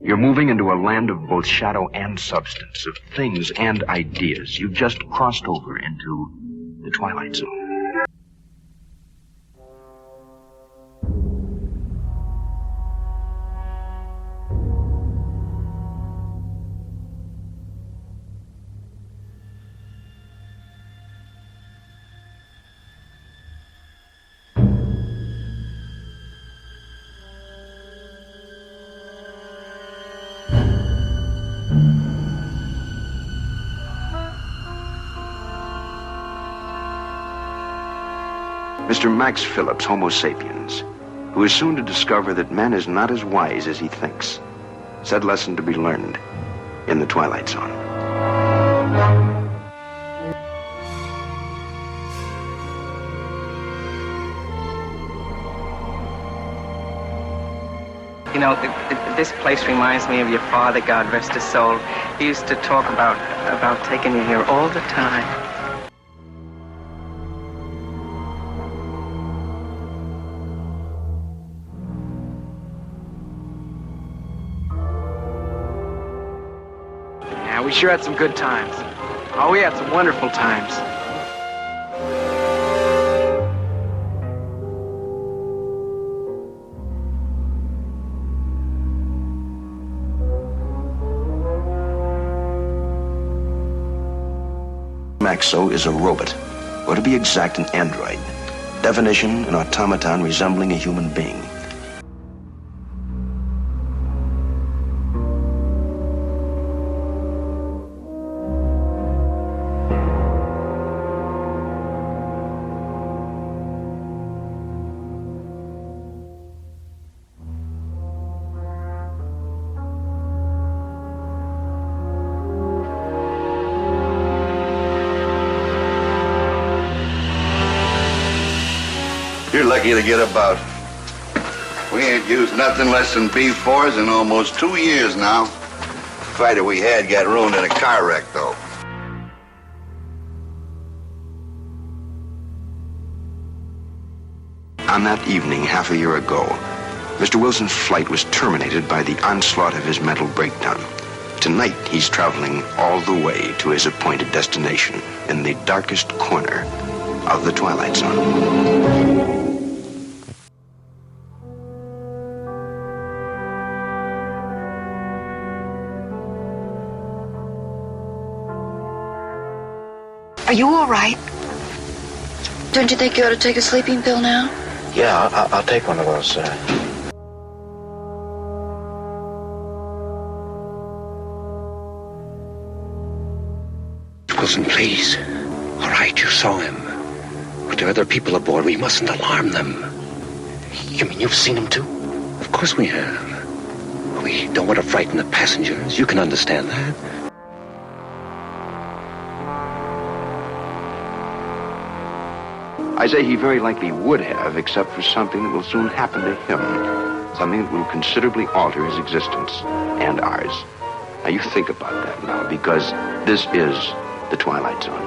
You're moving into a land of both shadow and substance, of things and ideas. You've just crossed over into the Twilight Zone. Mr. Max Phillips, Homo sapiens, who is soon to discover that man is not as wise as he thinks. Said lesson to be learned in the Twilight Zone. You know, this place reminds me of your father, God rest his soul. He used to talk about taking you here all the time. We sure had some good times. Oh, we had some wonderful times. Maxo is a robot, or to be exact, an android. Definition, an automaton resembling a human being. You're lucky to get about. We ain't used nothing less than B4s in almost 2 years now. The fighter we had got ruined in a car wreck, though. On that evening, half a year ago, Mr. Wilson's flight was terminated by the onslaught of his mental breakdown. Tonight, he's traveling all the way to his appointed destination in the darkest corner of the Twilight Zone. Are you all right? Don't you think you ought to take a sleeping pill now? Yeah, I'll take one of those, sir. Wilson, please. All right, you saw him. But there are other people aboard. We mustn't alarm them. You mean you've seen him too? Of course we have. We don't want to frighten the passengers. You can understand that. I say he very likely would have, except for something that will soon happen to him. Something that will considerably alter his existence and ours. Now you think about that now, because this is the Twilight Zone.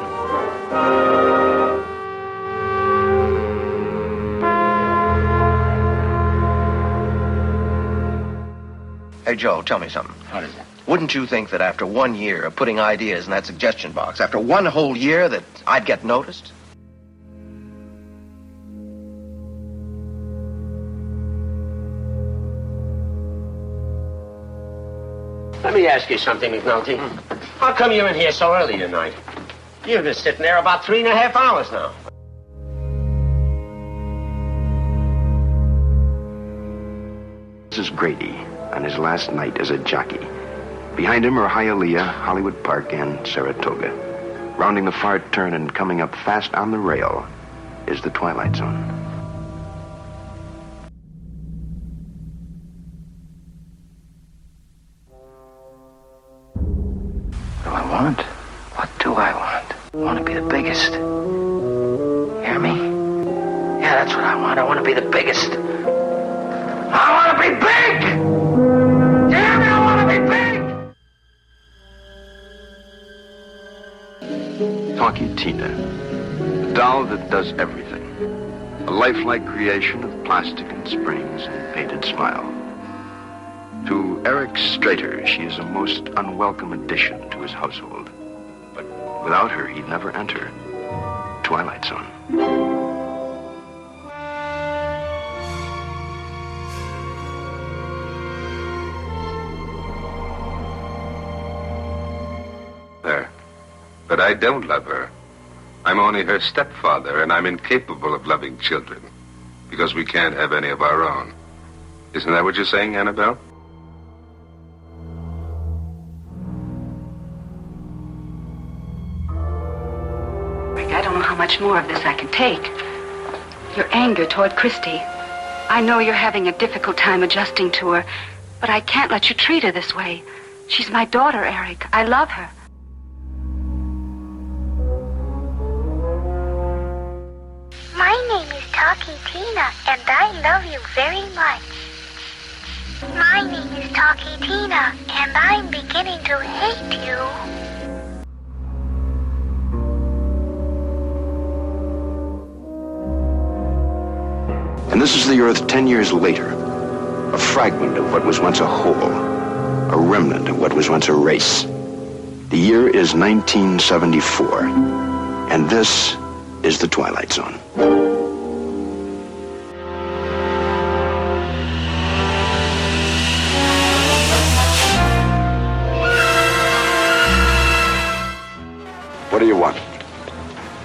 Hey, Joe, tell me something. What is it? Wouldn't you think that after 1 year of putting ideas in that suggestion box, after 1 whole year, that I'd get noticed? Let me ask you something, McNulty. How come you're in here so early tonight? You've been sitting there about 3.5 hours now. This is Grady on his last night as a jockey. Behind him are Hialeah, Hollywood Park, and Saratoga. Rounding the far turn and coming up fast on the rail is the Twilight Zone. What do I want? I want to be the biggest. Hear me? Yeah, that's what I want. I want to be the biggest. I want to be big! You hear me? I want to be big! Talkie Tina, the doll that does everything. A lifelike creation of plastic and springs and painted smile. To Eric Strater, she is a most unwelcome addition to his household. But without her, he'd never enter Twilight Zone. Her. But I don't love her. I'm only her stepfather, and I'm incapable of loving children. Because we can't have any of our own. Isn't that what you're saying, Annabelle? Rick, I don't know how much more of this I can take. Your anger toward Christy. I know you're having a difficult time adjusting to her, but I can't let you treat her this way. She's my daughter, Eric. I love her. My name is Talkie Tina, and I love you very much. My name is Talkie Tina, and I'm beginning to hate you. And this is the Earth 10 years later. A fragment of what was once a whole. A remnant of what was once a race. The year is 1974. And this is the Twilight Zone. What do you want?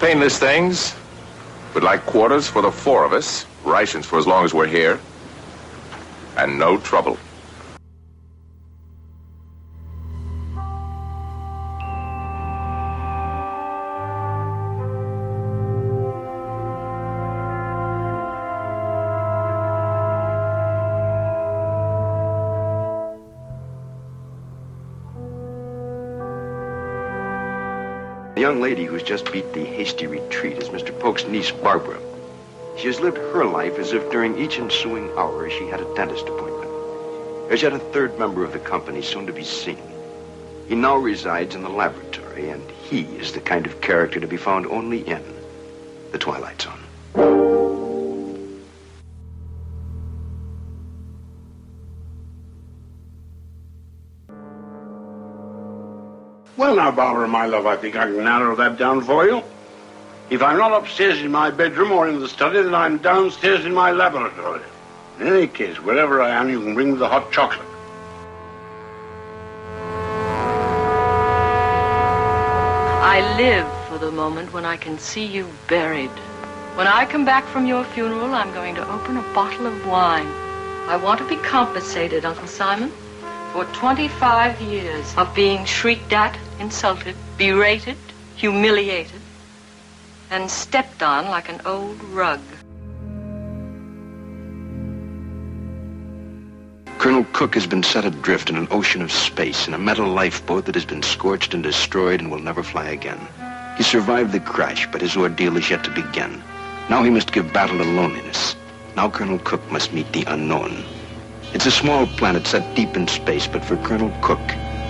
Painless things. Would like quarters for the four of us. Rations for as long as we're here. And no trouble. The young lady who's just beat the hasty retreat is Mr. Polk's niece, Barbara. She has lived her life as if during each ensuing hour she had a dentist appointment. There's yet a third member of the company soon to be seen. He now resides in the laboratory, and he is the kind of character to be found only in the Twilight Zone. Well, now, Barbara, my love, I think I can narrow that down for you. If I'm not upstairs in my bedroom or in the study, then I'm downstairs in my laboratory. In any case, wherever I am, you can bring me the hot chocolate. I live for the moment when I can see you buried. When I come back from your funeral, I'm going to open a bottle of wine. I want to be compensated, Uncle Simon, for 25 years of being shrieked at, insulted, berated, humiliated, and stepped on like an old rug. Colonel Cook has been set adrift in an ocean of space in a metal lifeboat that has been scorched and destroyed and will never fly again. He survived the crash, but his ordeal is yet to begin. Now he must give battle to loneliness. Now Colonel Cook must meet the unknown. It's a small planet set deep in space, but for Colonel Cook,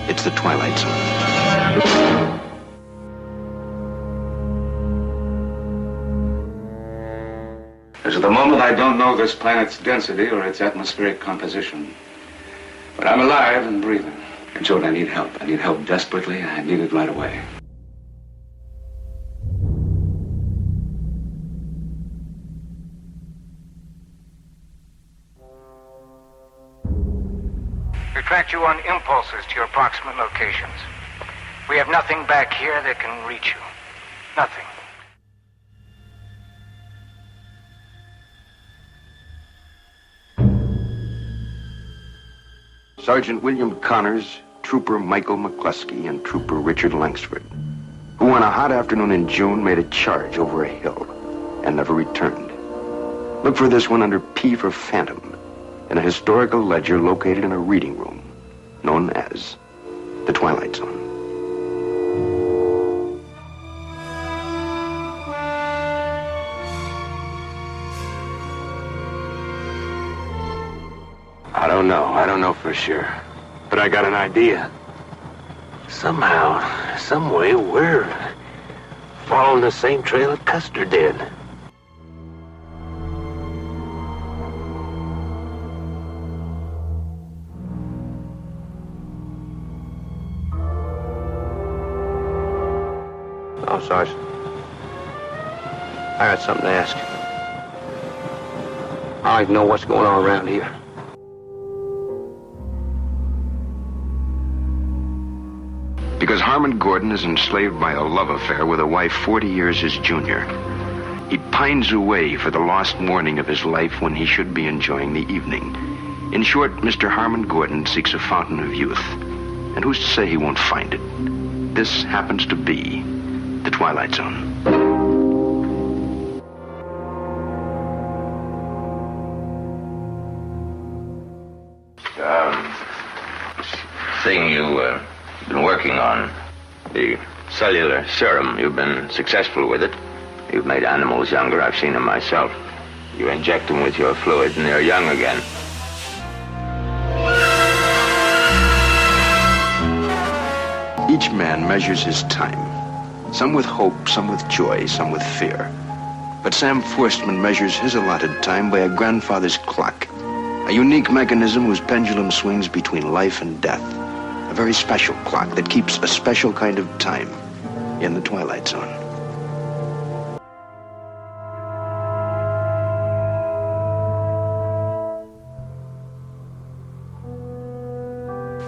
it's the Twilight Zone. As of the moment, I don't know this planet's density or its atmospheric composition. But I'm alive and breathing. And so I need help. I need help desperately, and I need it right away. We tracked you on impulses to your approximate locations. We have nothing back here that can reach you. Nothing. Sergeant William Connors, Trooper Michael McCluskey, and Trooper Richard Langsford, who on a hot afternoon in June made a charge over a hill and never returned. Look for this one under P for Phantom in a historical ledger located in a reading room known as the Twilight Zone. I don't know for sure. But I got an idea. Somehow, some way, we're following the same trail that Custer did. Oh, Sergeant. I got something to ask. I'd like to know what's going on around here. Because Harmon Gordon is enslaved by a love affair with a wife 40 years his junior. He pines away for the lost morning of his life when he should be enjoying the evening. In short, Mr. Harmon Gordon seeks a fountain of youth. And who's to say he won't find it? This happens to be the Twilight Zone. Thing you've been working on, the cellular serum, you've been successful with it. You've made animals younger. I've seen them myself. You inject them with your fluid and they're young again. Each man measures his time. Some with hope, some with joy, some with fear. But Sam Forstman measures his allotted time by a grandfather's clock. A unique mechanism whose pendulum swings between life and death. A very special clock that keeps a special kind of time in the Twilight Zone.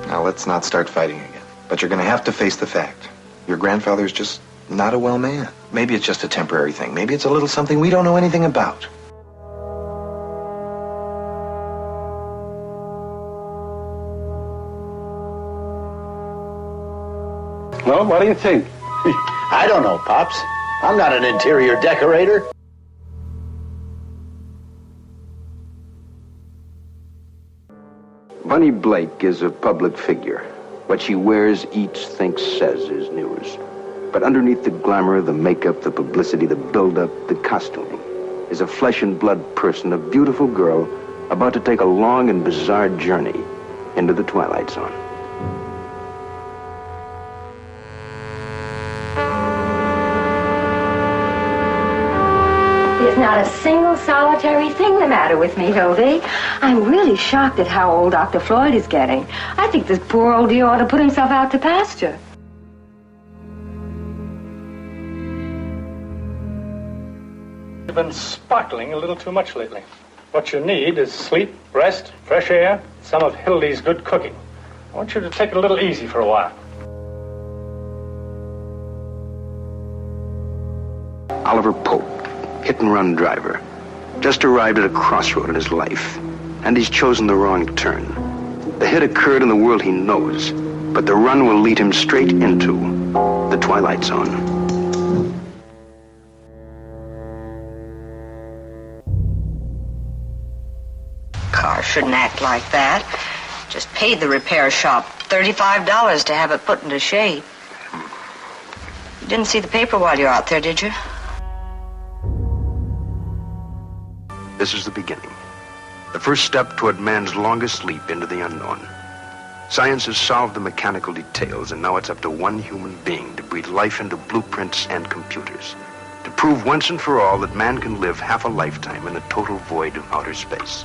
Now, let's not start fighting again. But you're going to have to face the fact. Your grandfather's just not a well man. Maybe it's just a temporary thing. Maybe it's a little something we don't know anything about. Well, what do you think? I don't know, Pops. I'm not an interior decorator. Bunny Blake is a public figure. What she wears, eats, thinks, says is news. But underneath the glamour, the makeup, the publicity, the build-up, the costuming, is a flesh and blood person, a beautiful girl about to take a long and bizarre journey into the Twilight Zone. There's not a single solitary thing the matter with me, Hildy. I'm really shocked at how old Dr. Floyd is getting. I think this poor old dear ought to put himself out to pasture. You've been sparkling a little too much lately. What you need is sleep, rest, fresh air, some of Hildy's good cooking. I want you to take it a little easy for a while. Oliver Pope, hit-and-run driver, just arrived at a crossroad in his life, and he's chosen the wrong turn. The hit occurred in the world he knows, but the run will lead him straight into the Twilight Zone. Car shouldn't act like that. Just paid the repair shop $35 to have it put into shape. You didn't see the paper while you were out there, did you? This is the beginning. The first step toward man's longest leap into the unknown. Science has solved the mechanical details, and now it's up to one human being to breathe life into blueprints and computers. To prove once and for all that man can live half a lifetime in the total void of outer space.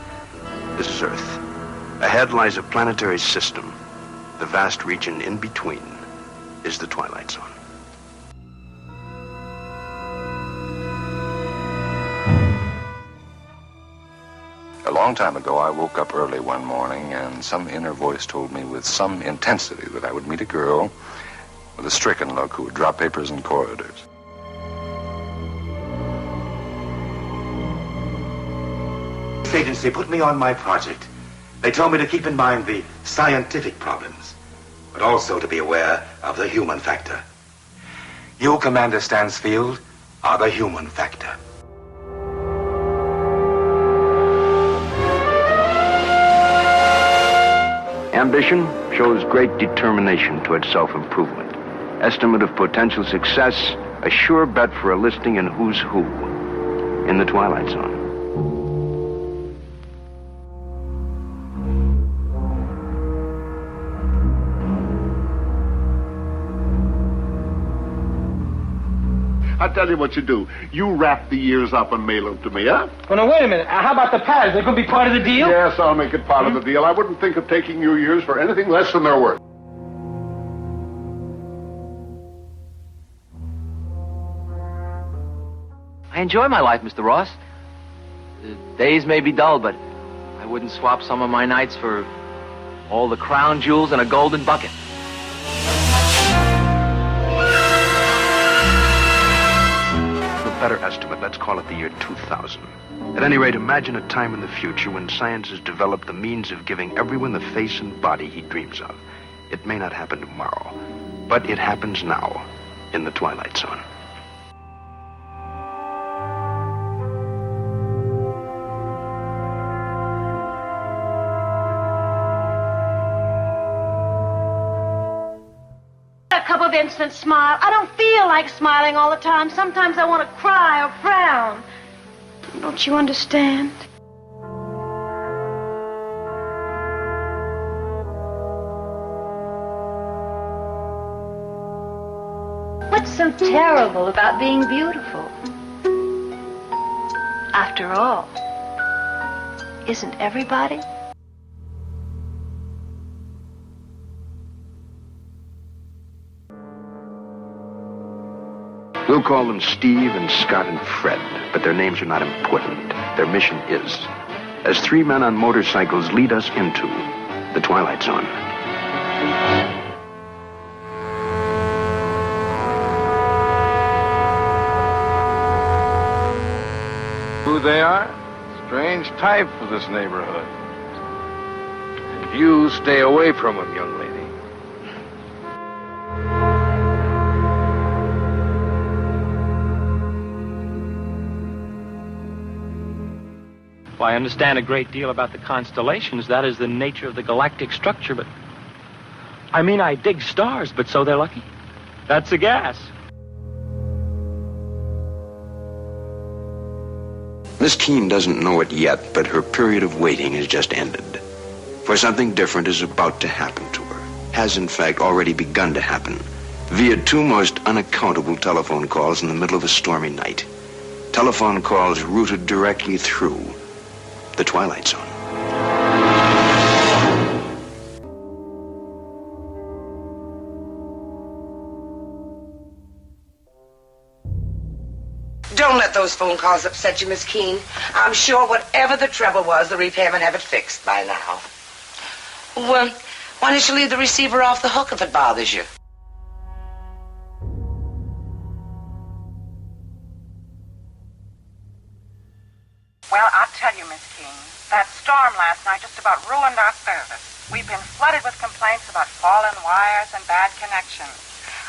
This is Earth. Ahead lies a planetary system. The vast region in between is the Twilight Zone. A long time ago, I woke up early one morning, and some inner voice told me with some intensity that I would meet a girl with a stricken look who would drop papers in corridors. This agency put me on my project. They told me to keep in mind the scientific problems, but also to be aware of the human factor. You, Commander Stansfield, are the human factor. Ambition shows great determination toward self-improvement. Estimate of potential success, a sure bet for a listing in Who's Who in the Twilight Zone. I'll tell you what you do. You wrap the years up and mail them to me, huh? Well, now, wait a minute. How about the pads? They're going to be part of the deal? Yes, I'll make it part of the deal. I wouldn't think of taking your years for anything less than they're worth. I enjoy my life, Mr. Ross. The days may be dull, but I wouldn't swap some of my nights for all the crown jewels and a golden bucket. A better estimate, let's call it the year 2000. At any rate, imagine a time in the future when science has developed the means of giving everyone the face and body he dreams of. It may not happen tomorrow, but it happens now in the Twilight Zone. A couple of instant smile. I don't feel like smiling all the time. Sometimes I want to cry or frown. Don't you understand? What's so terrible about being beautiful? After all, isn't everybody? We'll call them Steve and Scott and Fred, but their names are not important. Their mission is, as three men on motorcycles lead us into the Twilight Zone. Who they are? Strange type for this neighborhood. And you stay away from them, young lady. Well, I understand a great deal about the constellations. That is the nature of the galactic structure, but... I mean, I dig stars, but so they're lucky. That's a gas. Miss Keene doesn't know it yet, but her period of waiting has just ended. For something different is about to happen to her. Has, in fact, already begun to happen. Via two most unaccountable telephone calls in the middle of a stormy night. Telephone calls routed directly through the Twilight Zone. Don't let those phone calls upset you, Miss Keene. I'm sure whatever the trouble was, the repairmen have it fixed by now. Well, why don't you leave the receiver off the hook if it bothers you? Well, I'll tell you, Miss Keene, that storm last night just about ruined our service. We've been flooded with complaints about fallen wires and bad connections.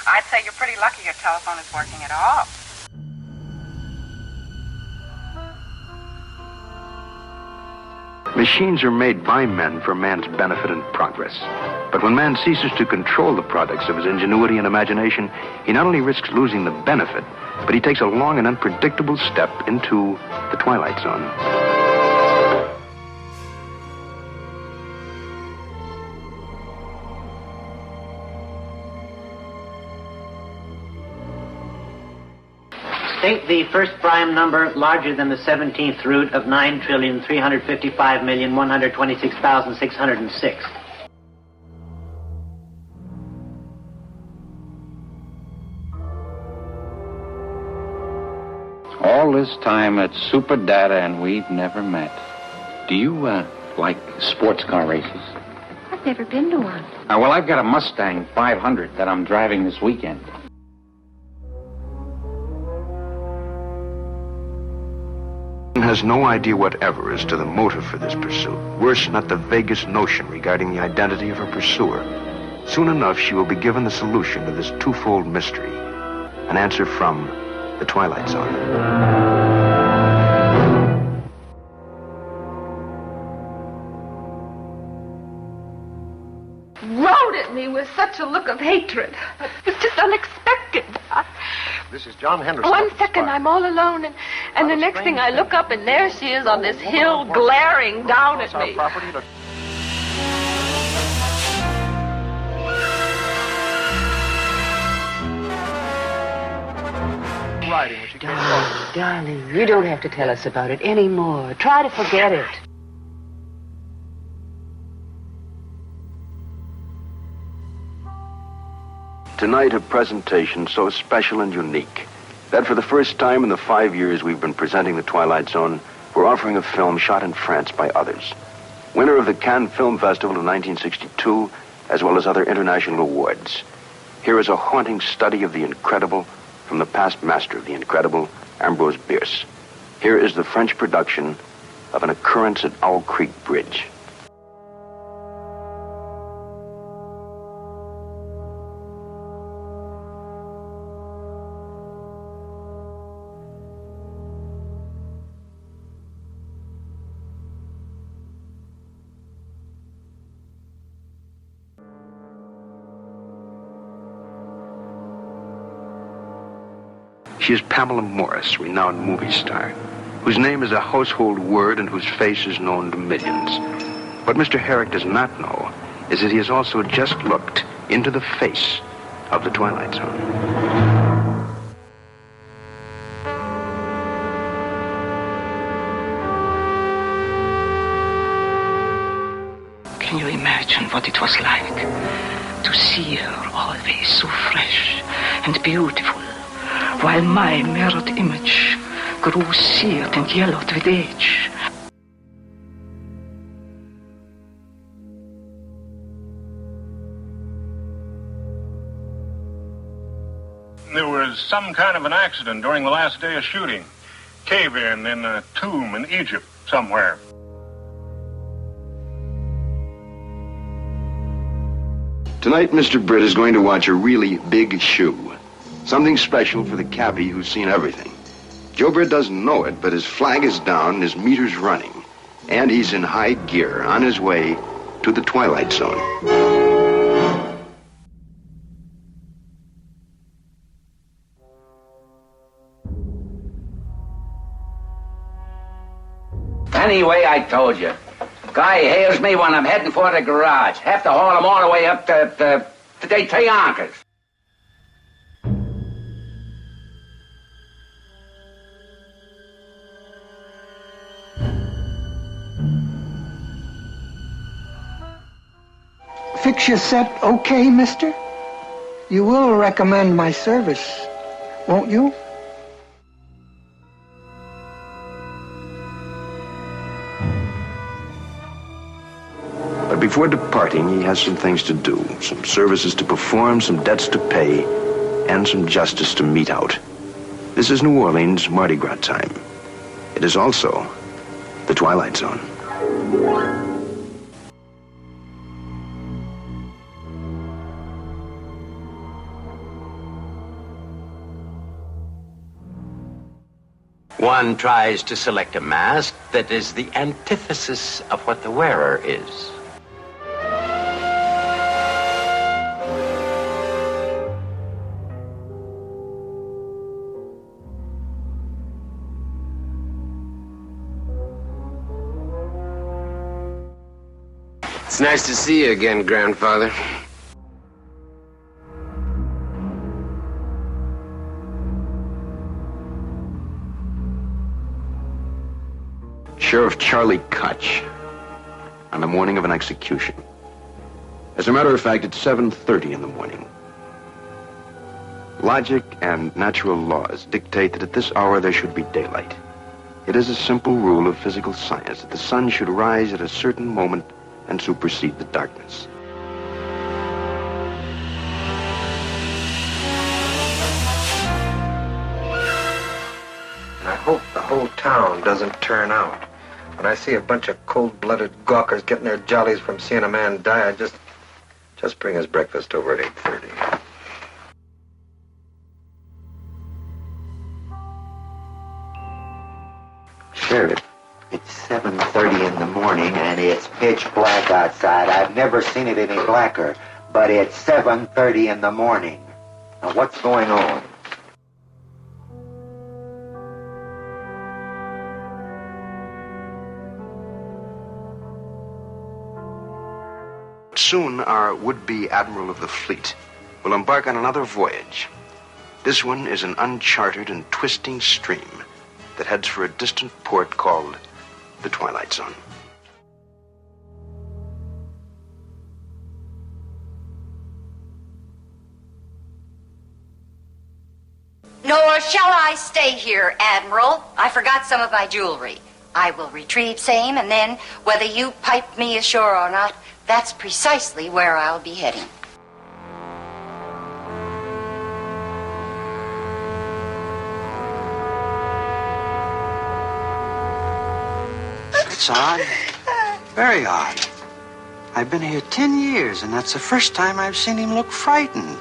I'd say you're pretty lucky your telephone is working at all. Machines are made by men for man's benefit and progress. But when man ceases to control the products of his ingenuity and imagination, he not only risks losing the benefit, but he takes a long and unpredictable step into the Twilight Zone. State the first prime number larger than the 17th root of 9,355,126,606. All this time it's Super Data and we've never met. Do you, like sports car races? I've never been to one. Well, I've got a Mustang 500 that I'm driving this weekend. Has no idea whatever as to the motive for this pursuit. Worse, not the vaguest notion regarding the identity of her pursuer. Soon enough, she will be given the solution to this twofold mystery. An answer from the Twilight Zone. Rode at me with such a look of hatred. It was just unexpected. This is John Henderson. One second, I'm all alone, and the next thing I look up, and there she is on this hill, glaring down at me. Darling, you don't have to tell us about it anymore. Try to forget it. Tonight, a presentation so special and unique. that for the first time in the 5 years we've been presenting The Twilight Zone, we're offering a film shot in France by others. Winner of the Cannes Film Festival of 1962, as well as other international awards. Here is a haunting study of the incredible from the past master of the incredible, Ambrose Bierce. Here is the French production of An Occurrence at Owl Creek Bridge. She is Pamela Morris, renowned movie star, whose name is a household word and whose face is known to millions. What Mr. Herrick does not know is that he has also just looked into the face of the Twilight Zone. Can you imagine what it was like to see her always so fresh and beautiful, while my mirrored image grew seared and yellowed with age? There was some kind of an accident during the last day of shooting. Cave-in a tomb in Egypt somewhere. Tonight, Mr. Britt is going to watch a really big shoe. Something special for the cabbie who's seen everything. Joe Britt doesn't know it, but his flag is down and his meter's running. And he's in high gear on his way to the Twilight Zone. Anyway, I told you. Guy hails me when I'm heading for the garage. Have to haul him all the way up to the Yonkers. Fix your set okay, mister? You will recommend my service, won't you? But before departing, he has some things to do, some services to perform, some debts to pay, and some justice to mete out. This is New Orleans Mardi Gras time. It is also the Twilight Zone. One tries to select a mask that is the antithesis of what the wearer is. It's nice to see you again, Grandfather. Sheriff Charlie Koch on the morning of an execution. As a matter of fact, it's 7:30 in the morning. Logic and natural laws dictate that at this hour there should be daylight. It is a simple rule of physical science that the sun should rise at a certain moment and supersede the darkness. I hope the whole town doesn't turn out. When I see a bunch of cold-blooded gawkers getting their jollies from seeing a man die, I just bring his breakfast over at 8:30. Sheriff, it's 7:30 in the morning and it's pitch black outside. I've never seen it any blacker, but it's 7:30 in the morning. Now what's going on? Soon, our would-be Admiral of the Fleet will embark on another voyage. This one is an uncharted and twisting stream that heads for a distant port called the Twilight Zone. North Or shall I stay here, Admiral? I forgot some of my jewelry. I will retrieve same, and then, whether you pipe me ashore or not, that's precisely where I'll be heading. It's odd. Very odd. I've been here 10 years, and that's the first time I've seen him look frightened.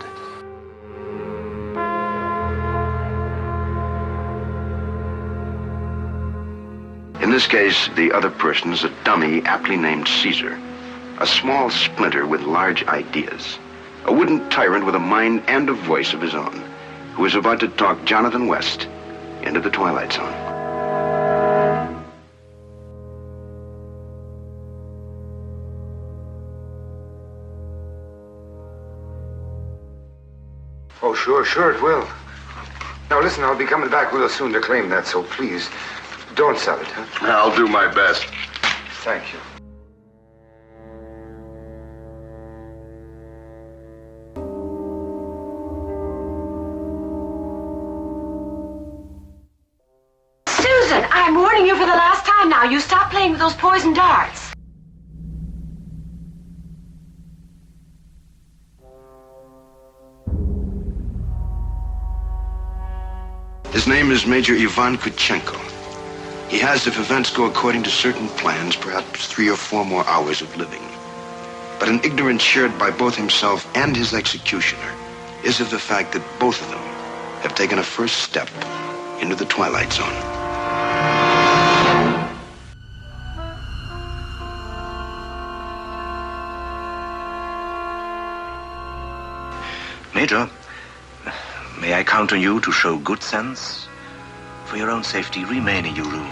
In this case, the other person is a dummy aptly named Caesar, a small splinter with large ideas, a wooden tyrant with a mind and a voice of his own, who is about to talk Jonathan West into the Twilight Zone. Oh, sure it will. Now, listen, I'll be coming back real soon to claim that, so please, don't sell it, huh? I'll do my best. Thank you. Susan, I'm warning you for the last time now. You stop playing with those poison darts. His name is Major Ivan Kuchenko. He has, if events go according to certain plans, perhaps 3 or 4 more hours of living. But an ignorance shared by both himself and his executioner is of the fact that both of them have taken a first step into the Twilight Zone. Major, may I count on you to show good sense? For your own safety, remain in your room.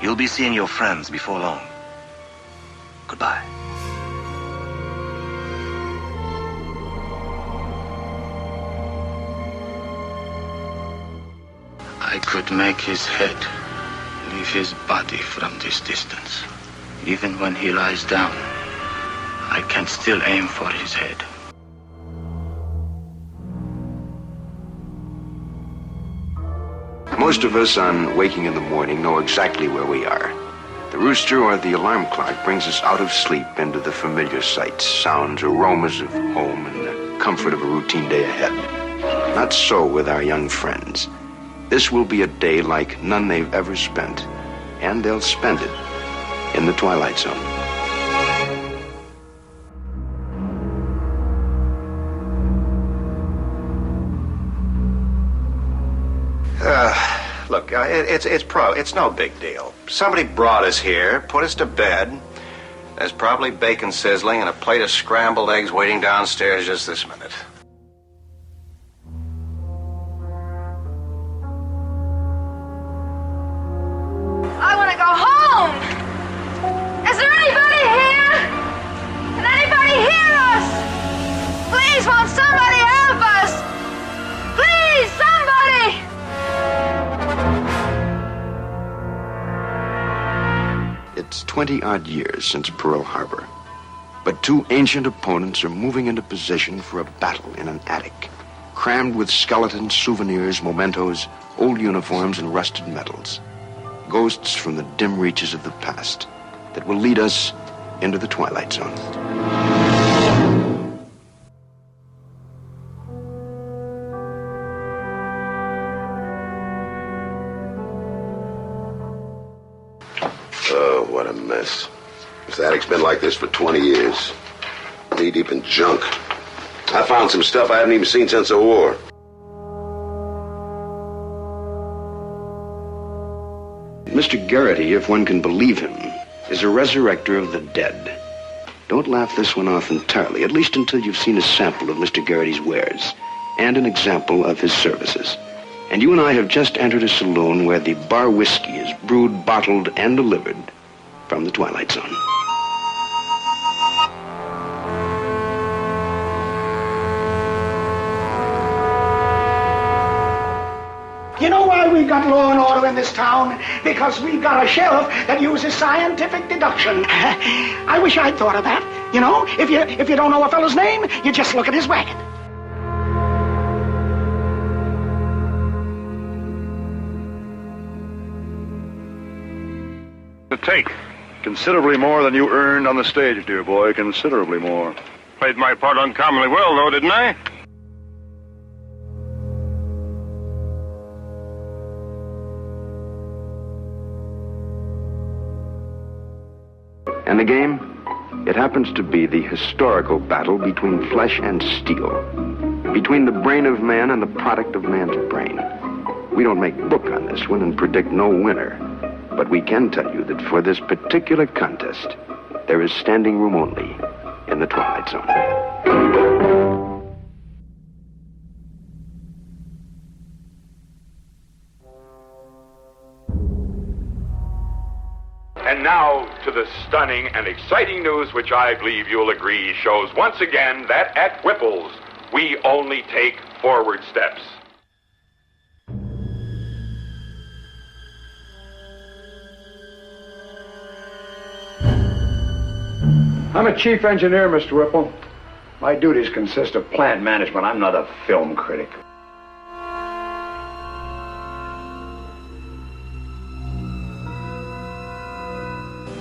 You'll be seeing your friends before long. Goodbye. I could make his head leave his body from this distance. Even when he lies down, I can still aim for his head. Most of us on waking in the morning know exactly where we are. The rooster or the alarm clock brings us out of sleep into the familiar sights, sounds, aromas of home and the comfort of a routine day ahead. Not so with our young friends. This will be a day like none they've ever spent, and they'll spend it in the Twilight Zone. Look, it's no big deal. Somebody brought us here, put us to bed. There's probably bacon sizzling and a plate of scrambled eggs waiting downstairs just this minute. I want to go home. Is there anybody here? Can anybody hear us? Please, won't somebody help us? Please, somebody! It's 20-odd years since Pearl Harbor, but 2 ancient opponents are moving into position for a battle in an attic, crammed with skeletons, souvenirs, mementos, old uniforms, and rusted medals. Ghosts from the dim reaches of the past that will lead us into the Twilight Zone. Oh, what a mess. This attic's been like this for 20 years. Knee-deep in junk. I found some stuff I haven't even seen since the war. Mr. Garrity, if one can believe him, is a resurrector of the dead. Don't laugh this one off entirely, at least until you've seen a sample of Mr. Garrity's wares and an example of his services. And you and I have just entered a saloon where the bar whiskey is brewed, bottled, and delivered from the Twilight Zone. You know why we've got law and order in this town? Because we've got a sheriff that uses scientific deduction. I wish I'd thought of that. You know, if you don't know a fellow's name, you just look at his wagon. To take. Considerably more than you earned on the stage, dear boy. Considerably more. Played my part uncommonly well, though, didn't I? And the game? It happens to be the historical battle between flesh and steel, between the brain of man and the product of man's brain. We don't make book on this one and predict no winner, but we can tell you that for this particular contest, there is standing room only in the Twilight Zone. And now to the stunning and exciting news which I believe you'll agree shows once again that at Whipple's, we only take forward steps. I'm a chief engineer, Mr. Whipple. My duties consist of plant management. I'm not a film critic.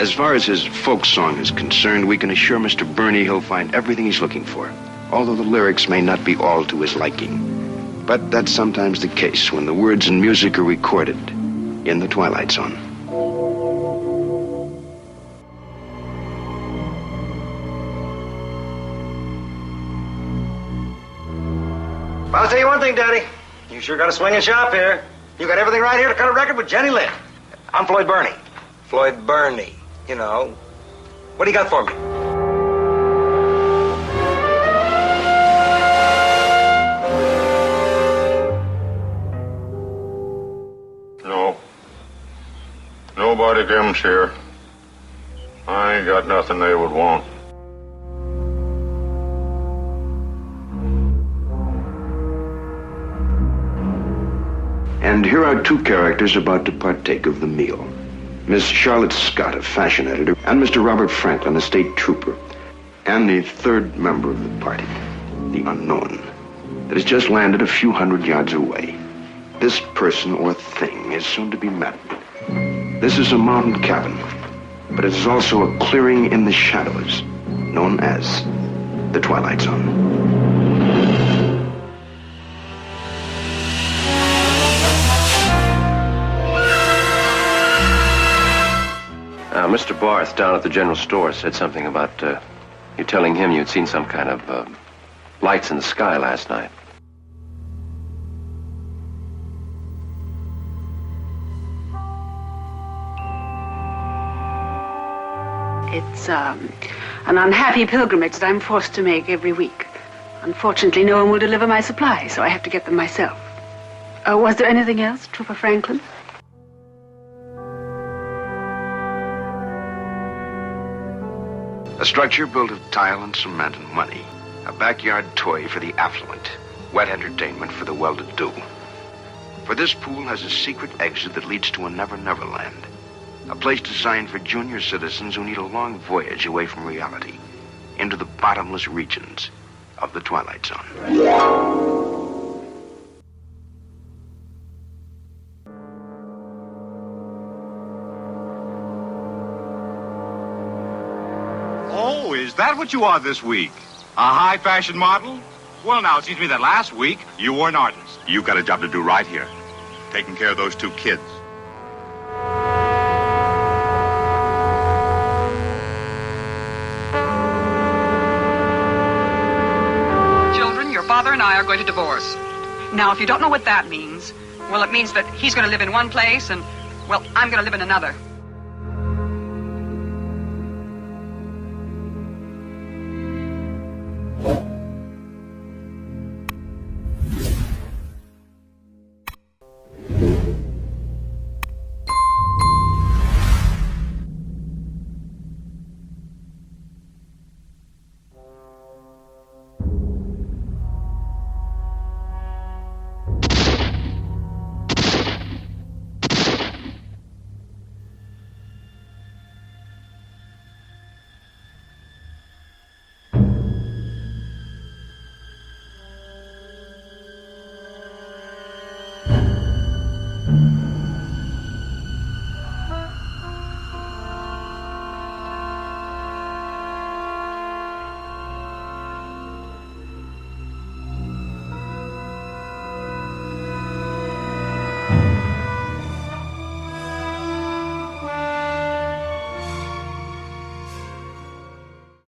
As far as his folk song is concerned, we can assure Mr. Burney he'll find everything he's looking for, although the lyrics may not be all to his liking. But that's sometimes the case when the words and music are recorded in the Twilight Zone. Well, I'll tell you one thing, Daddy. You sure got a swinging shop here. You got everything right here to cut a record with Jenny Lind. I'm Floyd Burney. Floyd Burney. You know. What do you got for me? No. Nobody comes here. I ain't got nothing they would want. And here are two characters about to partake of the meal. Miss Charlotte Scott, a fashion editor, and Mr. Robert Franklin, a state trooper, and the third member of the party, the unknown, that has just landed a few hundred yards away. This person or thing is soon to be met. This is a mountain cabin, but it is also a clearing in the shadows, known as the Twilight Zone. Mr. Barth down at the general store said something about you telling him you'd seen some kind of lights in the sky last night. It's an unhappy pilgrimage that I'm forced to make every week. Unfortunately, no one will deliver my supplies, so I have to get them myself. Was there anything else, Trooper Franklin? A structure built of tile and cement and money. A backyard toy for the affluent. Wet entertainment for the well-to-do. For this pool has a secret exit that leads to a never-never land. A place designed for junior citizens who need a long voyage away from reality. Into the bottomless regions of the Twilight Zone. Oh, is that what you are this week? A high fashion model? Well, now, it seems to me that last week you were an artist. You've got a job to do right here. Taking care of those two kids. Children, your father and I are going to divorce. Now, if you don't know what that means, well, it means that he's going to live in one place and, well, I'm going to live in another.